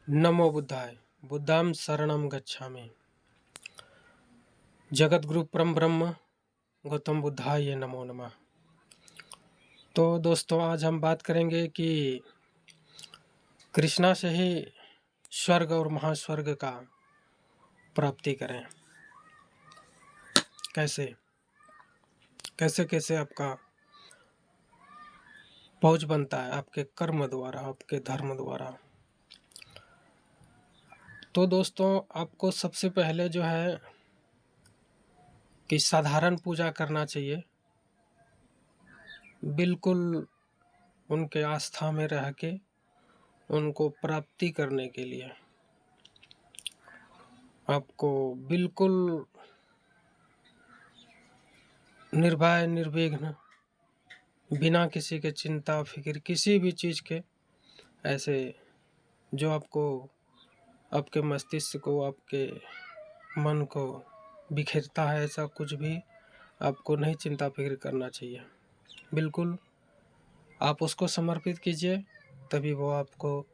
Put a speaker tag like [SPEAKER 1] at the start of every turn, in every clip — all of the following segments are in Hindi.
[SPEAKER 1] नमो बुद्धाय। बुद्धां शरणं गच्छामि। जगतगुरु परम ब्रह्म गौतम बुद्धाय नमो नमः। तो दोस्तों, आज हम बात करेंगे कि कृष्णा से ही स्वर्ग और महास्वर्ग का प्राप्ति करें। कैसे कैसे कैसे आपका पहुंच बनता है, आपके कर्म द्वारा, आपके धर्म द्वारा। तो दोस्तों, आपको सबसे पहले जो है कि साधारण पूजा करना चाहिए। बिल्कुल उनके आस्था में रह के उनको प्राप्ति करने के लिए आपको बिल्कुल निर्भय निर्विघ्न, बिना किसी के चिंता फिक्र किसी भी चीज़ के, ऐसे जो आपको आपके मस्तिष्क को, आपके मन को बिखेरता है, ऐसा कुछ भी आपको नहीं चिंता फिक्र करना चाहिए। बिल्कुल आप उसको समर्पित कीजिए, तभी वो आपको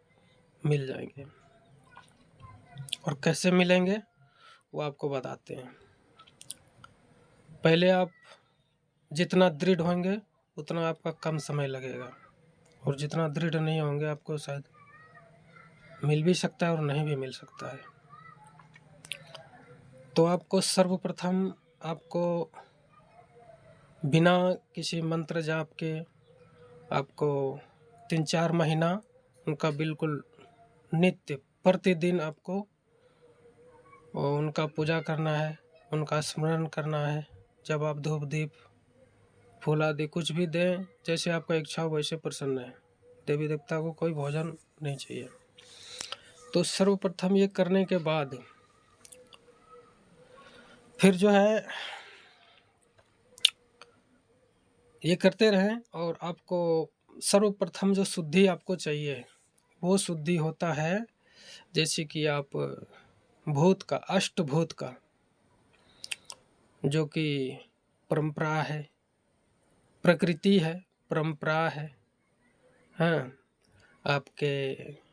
[SPEAKER 1] मिल जाएंगे। और कैसे मिलेंगे वो आपको बताते हैं। पहले आप जितना दृढ़ होंगे उतना आपका कम समय लगेगा, और जितना दृढ़ नहीं होंगे आपको शायद मिल भी सकता है और नहीं भी मिल सकता है। तो आपको सर्वप्रथम आपको बिना किसी मंत्र जाप के आपको 3-4 महीना उनका बिल्कुल नित्य प्रतिदिन आपको उनका पूजा करना है, उनका स्मरण करना है। जब आप धूप दीप फूल आदि कुछ भी दें, जैसे आपका इच्छा हो वैसे प्रसन्न है। देवी देवता को कोई भोजन नहीं चाहिए। तो सर्वप्रथम ये करने के बाद फिर जो है ये करते रहें। और आपको सर्वप्रथम जो शुद्धि आपको चाहिए वो शुद्धि होता है, जैसे कि आप भूत का, अष्टभूत का, जो कि परंपरा है, प्रकृति है, परंपरा है। हाँ, आपके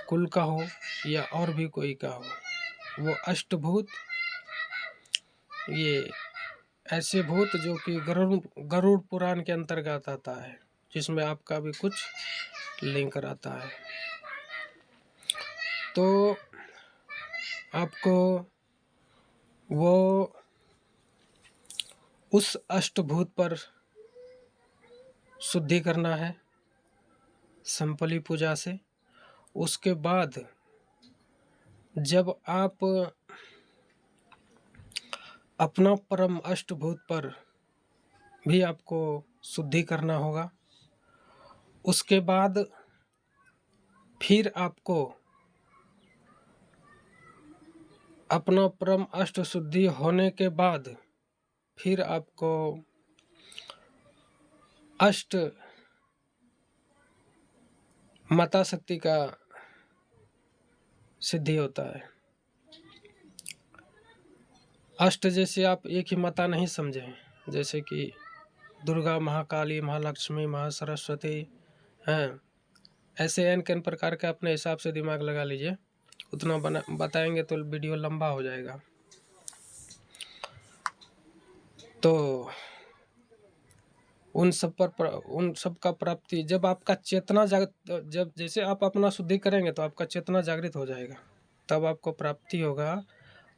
[SPEAKER 1] कुल का हो या और भी कोई का हो, वो अष्टभूत, ये ऐसे भूत जो कि गरुड़ पुराण के अंतर्गत आता है, जिसमें आपका भी कुछ लिंक रहता है। तो आपको वो उस अष्टभूत पर शुद्धि करना है संपली पूजा से। उसके बाद जब आप अपना परम अष्टभूत पर भी आपको शुद्धि करना होगा। उसके बाद फिर आपको अपना परम अष्ट शुद्धि होने के बाद फिर आपको अष्ट माता शक्ति का सिद्धि होता है। अष्ट जैसे आप एक ही माता नहीं समझें, जैसे कि दुर्गा, महाकाली, महालक्ष्मी, महासरस्वती हैं, ऐसे n प्रकार के अपने हिसाब से दिमाग लगा लीजिए। उतना बताएंगे तो वीडियो लंबा हो जाएगा। तो उन सब का प्राप्ति जब आपका चेतना जब जैसे आप अपना शुद्धि करेंगे तो आपका चेतना जागृत हो जाएगा, तब आपको प्राप्ति होगा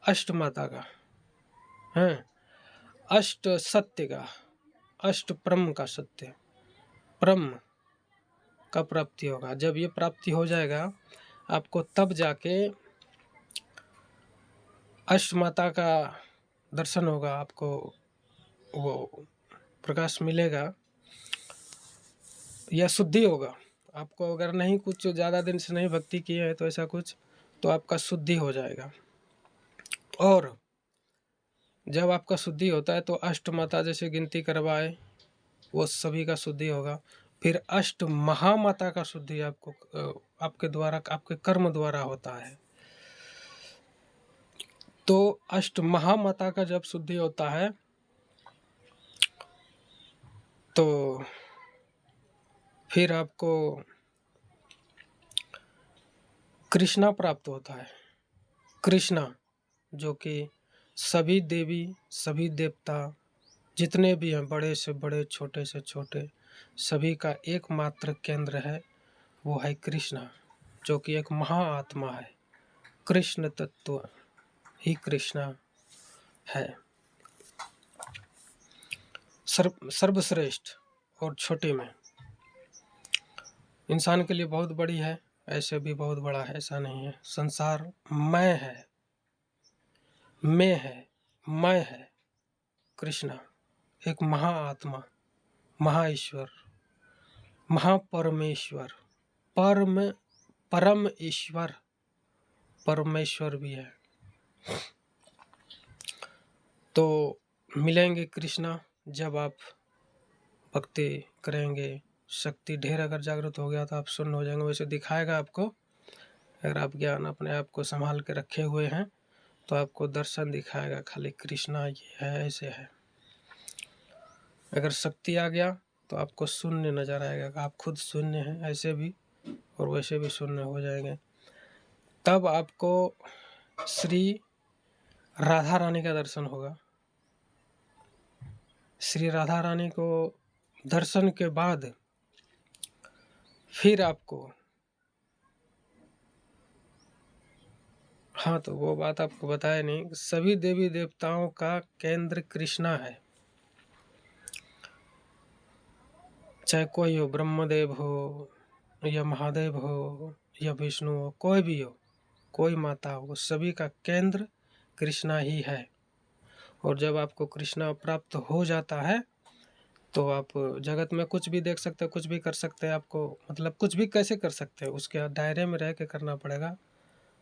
[SPEAKER 1] अष्ट माता का, हैं, अष्ट सत्य का, अष्ट ब्रह्म का, सत्य ब्रह्म का प्राप्ति होगा। जब ये प्राप्ति हो जाएगा आपको, तब जाके अष्ट माता का दर्शन होगा, आपको वो प्रकाश मिलेगा या शुद्धि होगा। आपको अगर नहीं कुछ ज़्यादा दिन से नहीं भक्ति किए है तो ऐसा कुछ, तो आपका शुद्धि हो जाएगा। और जब आपका शुद्धि होता है तो अष्ट माता जैसे गिनती करवाए वो सभी का शुद्धि होगा। फिर अष्ट महामाता का शुद्धि आपको आपके द्वारा, आपके कर्म द्वारा होता है। तो अष्ट महामाता का जब शुद्धि होता है तो फिर आपको कृष्णा प्राप्त होता है। कृष्णा जो कि सभी देवी सभी देवता जितने भी हैं, बड़े से बड़े छोटे से छोटे, सभी का एकमात्र केंद्र है, वो है कृष्णा, जो कि एक महाआत्मा है। कृष्ण तत्व ही कृष्णा है। सर्वश्रेष्ठ और छोटे में इंसान के लिए बहुत बड़ी है, ऐसे भी बहुत बड़ा है, ऐसा नहीं है। संसार मैं है, मैं है। कृष्णा एक महाआत्मा, महाईश्वर, महापरमेश्वर, परम ईश्वर, परमेश्वर भी है। तो मिलेंगे कृष्णा जब आप भक्ति करेंगे। शक्ति ढेर अगर जागृत हो गया तो आप शून्य हो जाएंगे। वैसे दिखाएगा आपको, अगर आप ज्ञान अपने आप को संभाल के रखे हुए हैं तो आपको दर्शन दिखाएगा, खाली कृष्णा ये है, ऐसे है। अगर शक्ति आ गया तो आपको शून्य नजर आएगा, आप खुद शून्य हैं, ऐसे भी और वैसे भी शून्य हो जाएंगे। तब आपको श्री राधा रानी का दर्शन होगा। श्री राधा रानी को दर्शन के बाद फिर आपको, हाँ तो वो बात आपको बताया नहीं, सभी देवी देवताओं का केंद्र कृष्णा है। चाहे कोई हो, ब्रह्मदेव हो या महादेव हो या विष्णु हो, कोई भी हो, कोई माता हो, सभी का केंद्र कृष्णा ही है। और जब आपको कृष्णा प्राप्त हो जाता है तो आप जगत में कुछ भी देख सकते हैं, कुछ भी कर सकते हैं। आपको मतलब कुछ भी कैसे कर सकते हैं, उसके दायरे में रह के करना पड़ेगा।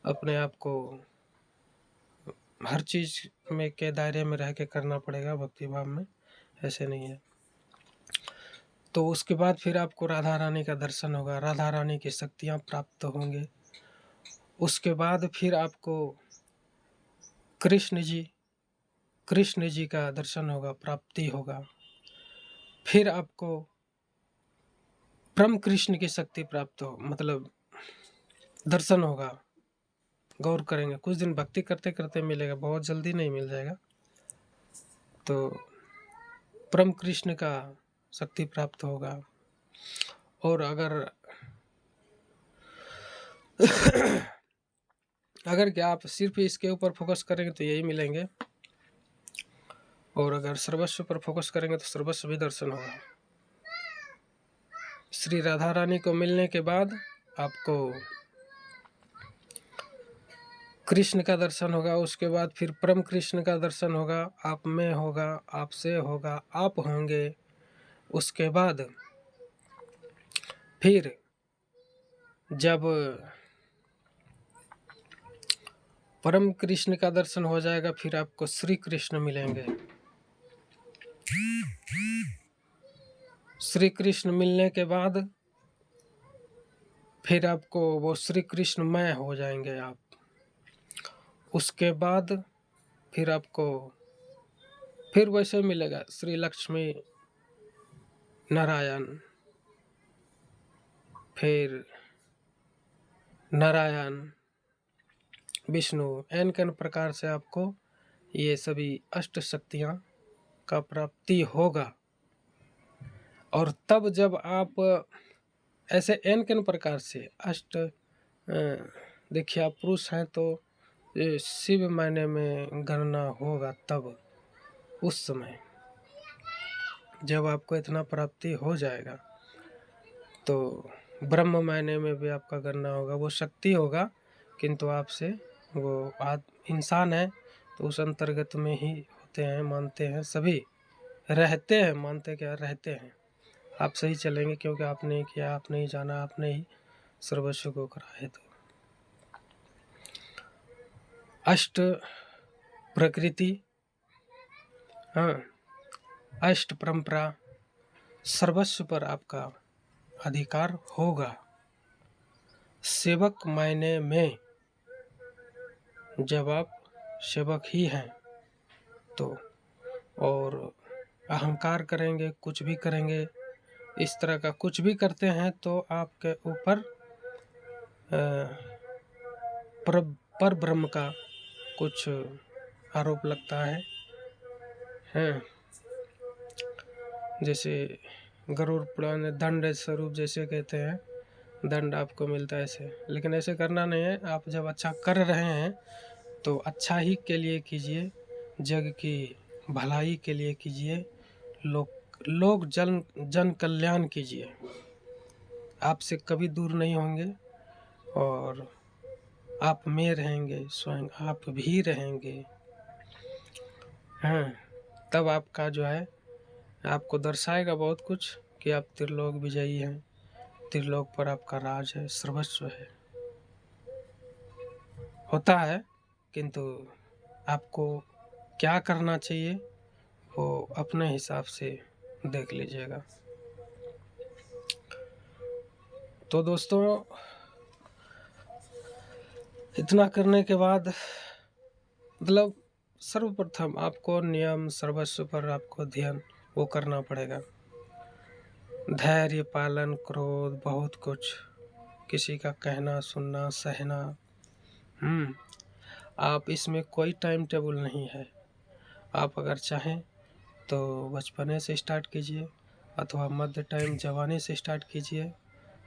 [SPEAKER 1] अपने आप को हर चीज़ में के दायरे में रह के करना पड़ेगा भक्ति भाव में, ऐसे नहीं है। तो उसके बाद फिर आपको राधा रानी का दर्शन होगा, राधा रानी की शक्तियाँ प्राप्त होंगे। उसके बाद फिर आपको कृष्ण जी का दर्शन होगा, प्राप्ति होगा। फिर आपको परम कृष्ण की शक्ति प्राप्त हो, मतलब दर्शन होगा। गौर करेंगे, कुछ दिन भक्ति करते करते मिलेगा, बहुत जल्दी नहीं मिल जाएगा। तो परम कृष्ण का शक्ति प्राप्त होगा। और अगर क्या आप सिर्फ इसके ऊपर फोकस करेंगे तो यही मिलेंगे, और अगर सर्वस्व पर फोकस करेंगे तो सर्वस्व भी दर्शन होगा। श्री राधा रानी को मिलने के बाद आपको कृष्ण का दर्शन होगा। उसके बाद फिर परम कृष्ण का दर्शन होगा, आप में होगा, आपसे होगा, आप होंगे। उसके बाद फिर जब परम कृष्ण का दर्शन हो जाएगा फिर आपको श्री कृष्ण मिलेंगे। श्री कृष्ण मिलने के बाद फिर आपको वो श्री कृष्णमय हो जाएंगे आप। उसके बाद फिर आपको फिर वैसे मिलेगा श्री लक्ष्मी नारायण, फिर नारायण विष्णु, एन प्रकार से आपको ये सभी अष्ट शक्तियाँ का प्राप्ति होगा। और तब जब आप ऐसे एन प्रकार से अष्ट, देखिए आप पुरुष हैं तो शिव मायने में गणना होगा। तब उस समय जब आपको इतना प्राप्ति हो जाएगा तो ब्रह्म मायने में भी आपका गणना होगा। वो शक्ति होगा किंतु आपसे वो इंसान है तो उस अंतर्गत में ही होते हैं, मानते हैं, सभी रहते हैं, मानते क्या रहते हैं। आप सही चलेंगे क्योंकि आपने ही किया, आपने ही जाना, आपने ही सर्वस्व को करा है। तो अष्ट प्रकृति, हाँ, अष्ट परंपरा, सर्वस्व पर आपका अधिकार होगा। सेवक मायने में जब आप सेवक ही हैं तो, और अहंकार करेंगे, कुछ भी करेंगे, इस तरह का कुछ भी करते हैं तो आपके ऊपर पर पर ब्रह्म का कुछ आरोप लगता है हैं। जैसे गरुड़ पुराण में दंड स्वरूप जैसे कहते हैं, दंड आपको मिलता है ऐसे, लेकिन ऐसे करना नहीं है। आप जब अच्छा कर रहे हैं तो अच्छा ही के लिए कीजिए, जग की भलाई के लिए कीजिए, लोग जन कल्याण कीजिए। आपसे कभी दूर नहीं होंगे और आप में रहेंगे, स्वयं आप भी रहेंगे। हाँ, तब आपका जो है आपको दर्शाएगा बहुत कुछ कि आप त्रिलोक विजयी हैं, त्रिलोक पर आपका राज है, सर्वस्व है। होता है, किंतु आपको क्या करना चाहिए वो अपने हिसाब से देख लीजिएगा। तो दोस्तों, इतना करने के बाद मतलब सर्वप्रथम आपको नियम सर्वस्व पर आपको ध्यान वो करना पड़ेगा। धैर्य पालन, क्रोध, बहुत कुछ, किसी का कहना सुनना सहना। आप इसमें कोई टाइम टेबल नहीं है। आप अगर चाहें तो बचपने से स्टार्ट कीजिए अथवा मध्य टाइम जवानी से स्टार्ट कीजिए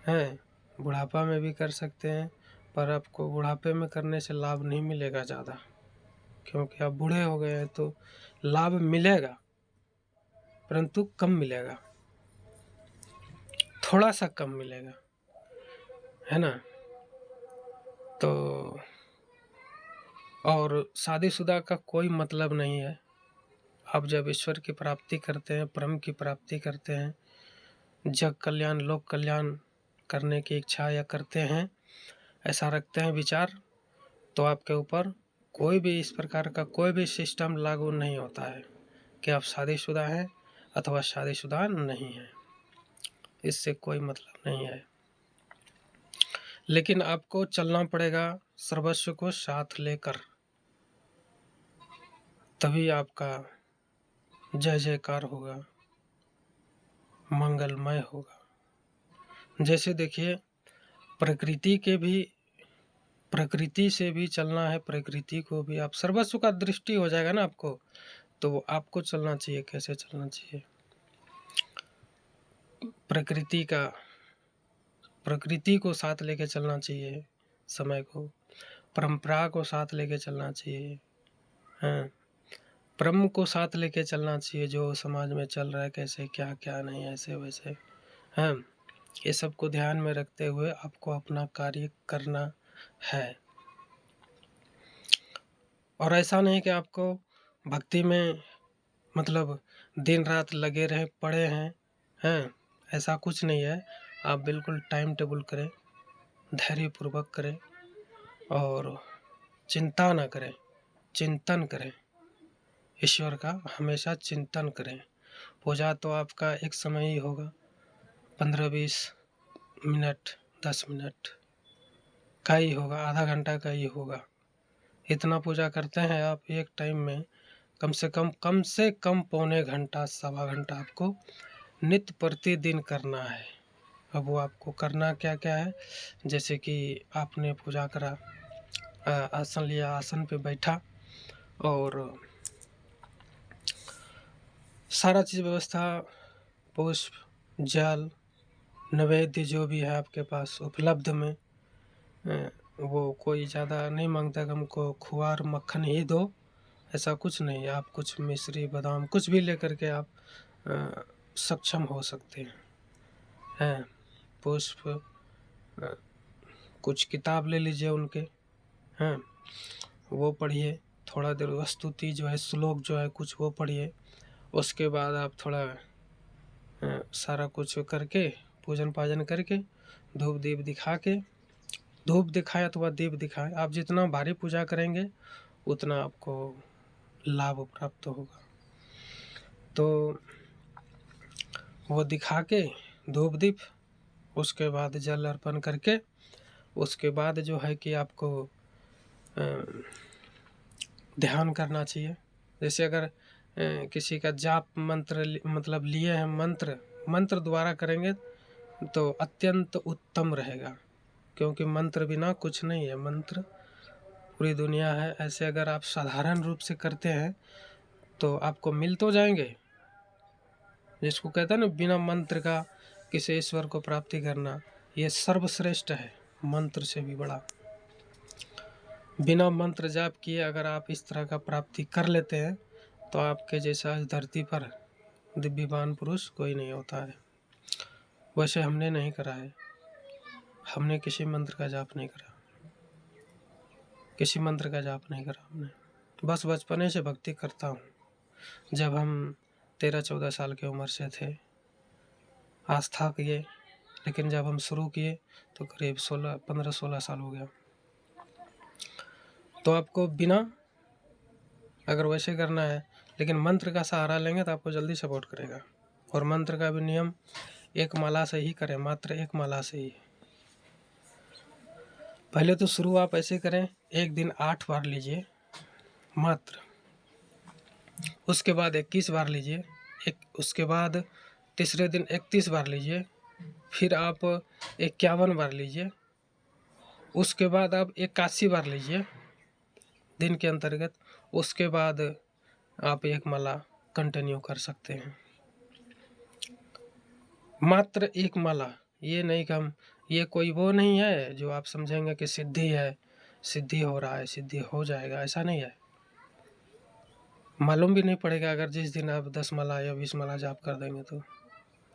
[SPEAKER 1] हैं। बुढ़ापा में भी कर सकते हैं, पर आपको बुढ़ापे में करने से लाभ नहीं मिलेगा ज़्यादा, क्योंकि आप बूढ़े हो गए हैं तो लाभ मिलेगा परंतु कम मिलेगा, थोड़ा सा कम मिलेगा, है ना। तो और शादीशुदा का कोई मतलब नहीं है। आप जब ईश्वर की प्राप्ति करते हैं, परम की प्राप्ति करते हैं, जग कल्याण लोक कल्याण करने की इच्छा या करते हैं, ऐसा रखते हैं विचार, तो आपके ऊपर कोई भी इस प्रकार का कोई भी सिस्टम लागू नहीं होता है कि आप शादीशुदा हैं अथवा शादीशुदा नहीं हैं। इससे कोई मतलब नहीं है। लेकिन आपको चलना पड़ेगा सर्वस्व को साथ लेकर, तभी आपका जय जयकार होगा, मंगलमय होगा। जैसे देखिए, प्रकृति से भी चलना है, प्रकृति को भी आप सर्वस्व का दृष्टि हो जाएगा ना आपको, तो आपको चलना चाहिए। कैसे चलना चाहिए? प्रकृति को साथ लेके चलना चाहिए, समय को, परंपरा को साथ लेके चलना चाहिए, हाँ, ब्रह्म को साथ लेके चलना चाहिए, जो समाज में चल रहा है कैसे क्या क्या नहीं ऐसे वैसे, हाँ, ये सब को ध्यान में रखते हुए आपको अपना कार्य करना है। और ऐसा नहीं कि आपको भक्ति में मतलब दिन रात लगे रहे पड़े हैं, ऐसा कुछ नहीं है। आप बिल्कुल टाइम टेबल करें, धैर्यपूर्वक करें और चिंता न करें, चिंतन करें, ईश्वर का हमेशा चिंतन करें। पूजा तो आपका एक समय ही होगा, 15-20 मिनट 10 मिनट का ही होगा, आधा घंटा का ही होगा। इतना पूजा करते हैं आप एक टाइम में, कम से कम पौने घंटा सवा घंटा आपको नित्य प्रतिदिन करना है। अब वो आपको करना क्या क्या है, जैसे कि आपने पूजा करा, आसन लिया, आसन पे बैठा और सारा चीज़ व्यवस्था, पुष्प, जल, नैवेद्य जो भी है आपके पास उपलब्ध में, वो कोई ज़्यादा नहीं मांगता कि हमको खोआ और मक्खन ही दो, ऐसा कुछ नहीं। आप कुछ मिश्री बादाम कुछ भी लेकर के आप सक्षम हो सकते हैं। पुष्प, कुछ किताब ले लीजिए उनके, हैं, वो पढ़िए, थोड़ा देर स्तुति जो है, श्लोक जो है कुछ वो पढ़िए। उसके बाद आप थोड़ा सारा कुछ करके पूजन पाजन करके धूप दीप दिखा के, धूप दिखाए अथवा दीप दिखाए, आप जितना भारी पूजा करेंगे उतना आपको लाभ प्राप्त होगा। तो वो दिखा के धूप दीप, उसके बाद जल अर्पण करके, उसके बाद जो है कि आपको ध्यान करना चाहिए। जैसे अगर किसी का जाप मंत्र मतलब लिए हैं, मंत्र द्वारा करेंगे तो अत्यंत उत्तम रहेगा, क्योंकि मंत्र बिना कुछ नहीं है। मंत्र पूरी दुनिया है, ऐसे अगर आप साधारण रूप से करते हैं तो आपको मिल तो जाएंगे। जिसको कहते हैं ना बिना मंत्र का किसी ईश्वर को प्राप्ति करना, ये सर्वश्रेष्ठ है, मंत्र से भी बड़ा। बिना मंत्र जाप किए अगर आप इस तरह का प्राप्ति कर लेते हैं तो आपके जैसा इस धरती पर दिव्यवान पुरुष कोई नहीं होता है। वैसे हमने नहीं करा है, हमने किसी मंत्र का जाप नहीं करा, किसी मंत्र का जाप नहीं करा हमने। बस बचपने से भक्ति करता हूँ। जब हम 13-14 साल की उम्र से थे, आस्था किए, लेकिन जब हम शुरू किए तो करीब 15-16 साल हो गया। तो आपको बिना, अगर वैसे करना है लेकिन मंत्र का सहारा लेंगे तो आपको जल्दी सपोर्ट करेगा। और मंत्र का भी नियम एक माला से ही करें, मात्र एक माला से ही। पहले तो शुरू आप ऐसे करें, एक दिन 8 बार लीजिए मात्र, उसके बाद 21 बार लीजिए, उसके बाद तीसरे दिन 31 बार लीजिए, फिर आप 51 बार लीजिए, उसके बाद आप 81 बार लीजिए दिन के अंतर्गत। उसके बाद आप एक माला कंटिन्यू कर सकते हैं, मात्र एक माला। ये नहीं कि हम, ये कोई वो नहीं है जो आप समझेंगे कि सिद्धि है, सिद्धि हो रहा है, सिद्धि हो जाएगा, ऐसा नहीं है। मालूम भी नहीं पड़ेगा अगर जिस दिन आप 10 माला या 20 माला जाप कर देंगे तो।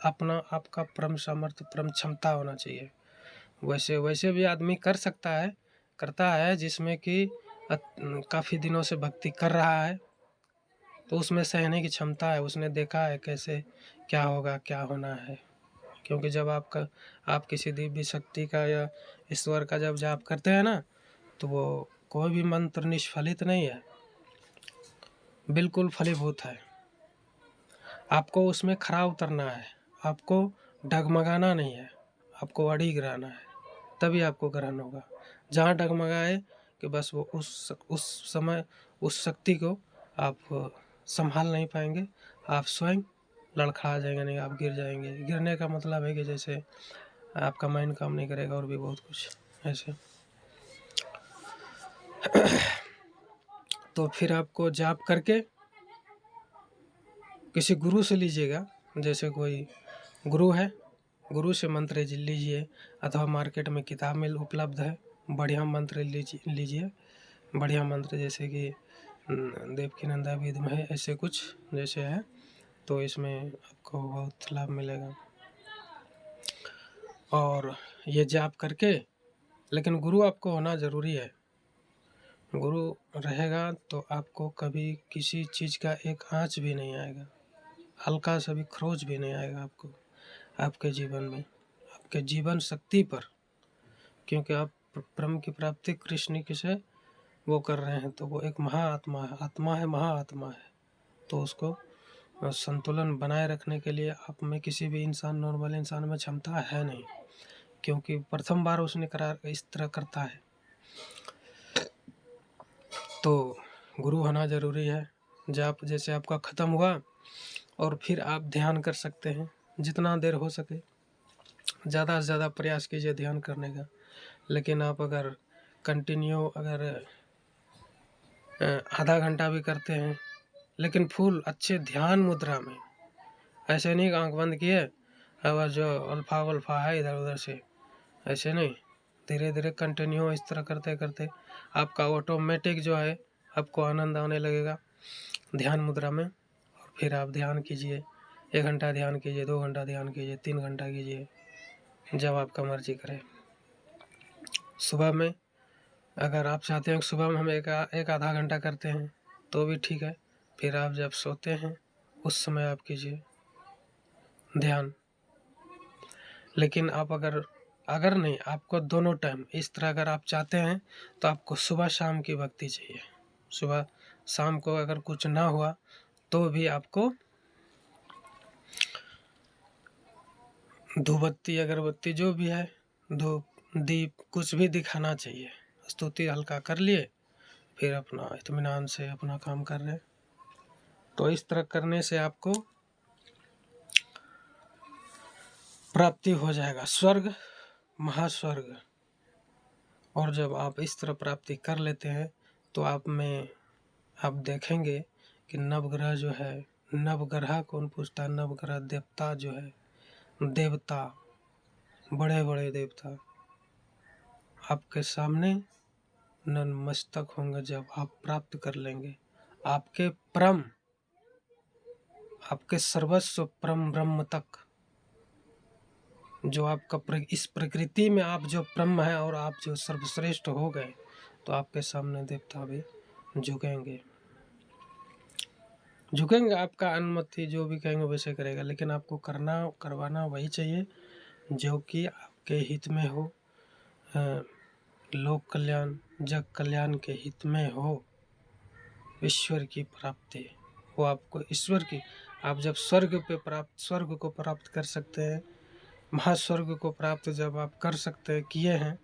[SPEAKER 1] अपना आपका परम सामर्थ्य, परम क्षमता होना चाहिए। वैसे भी आदमी कर सकता है, करता है, जिसमें कि काफ़ी दिनों से भक्ति कर रहा है तो उसमें सहने की क्षमता है, उसने देखा है कैसे क्या होगा, क्या होना है। क्योंकि जब आप किसी दिव्य शक्ति का या ईश्वर का जब जाप करते हैं ना, तो वो कोई भी मंत्र निष्फलित नहीं है, बिल्कुल फलीभूत है। आपको उसमें खरा उतरना है, आपको डगमगाना नहीं है, आपको अड़िग रहना है, तभी आपको ग्रहण होगा। जहाँ डगमगाए कि बस वो उस समय उस शक्ति को आप संभाल नहीं पाएंगे, आप स्वयं लड़खड़ा जाएंगे, नहीं आप गिर जाएंगे। गिरने का मतलब है कि जैसे आपका माइंड काम नहीं करेगा और भी बहुत कुछ ऐसे। तो फिर आपको जाप करके किसी गुरु से लीजिएगा, जैसे कोई गुरु है, गुरु से मंत्र लीजिए, अथवा मार्केट में किताब में उपलब्ध है, बढ़िया मंत्र लीजिए। बढ़िया मंत्र जैसे कि देवकीनंदा विद में है, ऐसे कुछ जैसे है, तो इसमें आपको बहुत लाभ मिलेगा। और ये जाप करके, लेकिन गुरु आपको होना ज़रूरी है। गुरु रहेगा तो आपको कभी किसी चीज़ का एक आँच भी नहीं आएगा, हल्का सा भी खरोच भी नहीं आएगा आपको आपके जीवन में, आपके जीवन शक्ति पर। क्योंकि आप ब्रह्म की प्राप्ति कृष्ण की से वो कर रहे हैं, तो वो एक महाआत्मा है, आत्मा है, महाआत्मा है। तो उसको संतुलन बनाए रखने के लिए आप में किसी भी इंसान, नॉर्मल इंसान में क्षमता है नहीं, क्योंकि प्रथम बार उसने करार इस तरह करता है। तो गुरु होना ज़रूरी है। जाप जैसे आपका ख़त्म हुआ और फिर आप ध्यान कर सकते हैं जितना देर हो सके, ज़्यादा से ज़्यादा प्रयास कीजिए ध्यान करने का। लेकिन आप अगर कंटिन्यू अगर आधा घंटा भी करते हैं, लेकिन फुल अच्छे ध्यान मुद्रा में, ऐसे नहीं आंख बंद किए और जो अल्फा वल्फा है इधर उधर से, ऐसे नहीं, धीरे धीरे कंटिन्यू इस तरह करते करते आपका ऑटोमेटिक जो है आपको आनंद आने लगेगा ध्यान मुद्रा में। और फिर आप ध्यान कीजिए, 1 घंटा ध्यान कीजिए, 2 घंटा ध्यान कीजिए, 3 घंटा कीजिए, जब आपका मर्जी करे। सुबह में अगर आप चाहते हैं कि सुबह में हम एक आधा घंटा करते हैं तो भी ठीक है। फिर आप जब सोते हैं उस समय आप कीजिए ध्यान। लेकिन आप अगर नहीं, आपको दोनों टाइम इस तरह अगर आप चाहते हैं तो आपको सुबह शाम की भक्ति चाहिए। सुबह शाम को अगर कुछ ना हुआ तो भी आपको धूपबत्ती, अगरबत्ती जो भी है, धूप दीप कुछ भी दिखाना चाहिए। स्तुति हल्का कर लिए, फिर अपना इत्मीनान से अपना काम कर रहे। तो इस तरह करने से आपको प्राप्ति हो जाएगा, स्वर्ग, महास्वर्ग और जब आप इस तरह प्राप्ति कर लेते हैं तो आप देखेंगे कि नवग्रह जो है, नवग्रह कौन पूछता है, नवग्रह देवता जो है, देवता, बड़े बड़े देवता आपके सामने नतमस्तक होंगे जब आप प्राप्त कर लेंगे। आपके सर्वस्व परम ब्रह्म तक, जो आपका इस प्रकृति में आप जो ब्रह्म है और आप जो सर्वश्रेष्ठ हो गए, तो आपके सामने देवता भी झुकेंगे। आपका अनुमति जो भी कहेंगे वैसे करेगा, लेकिन आपको करवाना वही चाहिए जो कि आपके हित में हो, लोक कल्याण, जग कल्याण के हित में हो। ईश्वर की प्राप्ति, वो आपको ईश्वर की, आप जब स्वर्ग को प्राप्त कर सकते हैं, महास्वर्ग को प्राप्त जब आप कर सकते किए हैं,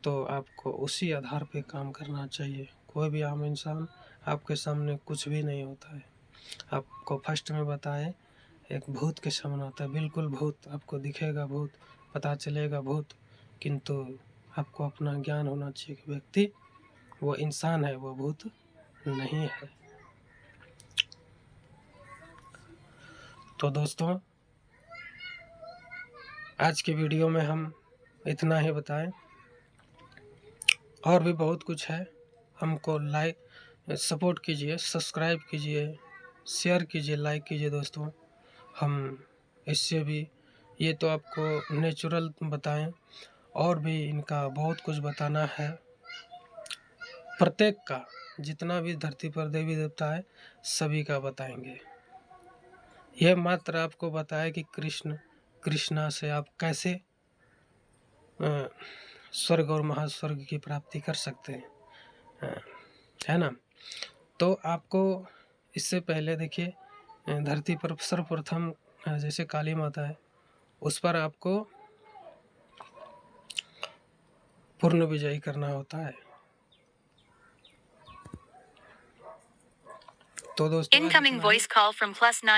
[SPEAKER 1] तो आपको उसी आधार पे काम करना चाहिए। कोई भी आम इंसान आपके सामने कुछ भी नहीं होता है। आपको फर्स्ट में बताए एक भूत के समान होता है, बिल्कुल भूत, आपको दिखेगा भूत, पता चलेगा भूत, किंतु आपको अपना ज्ञान होना चाहिए कि व्यक्ति वो इंसान है, वो भूत नहीं है। तो दोस्तों, आज के वीडियो में हम इतना ही बताएं, और भी बहुत कुछ है। हमको सपोर्ट कीजिए, सब्सक्राइब कीजिए, शेयर कीजिए, लाइक कीजिए दोस्तों। हम इससे भी, ये तो आपको नेचुरल बताएं, और भी इनका बहुत कुछ बताना है। प्रत्येक का, जितना भी धरती पर देवी देवता है सभी का बताएंगे। यह मात्र आपको बताया कि कृष्णा से आप कैसे स्वर्ग और महास्वर्ग की प्राप्ति कर सकते हैं, है ना। तो आपको इससे पहले देखिए, धरती पर सर्वप्रथम जैसे काली माता है, उस पर आपको पूर्ण विजयी करना होता है। तो दोस्तों, इनकमिंग वॉइस कॉल फ्रॉम +9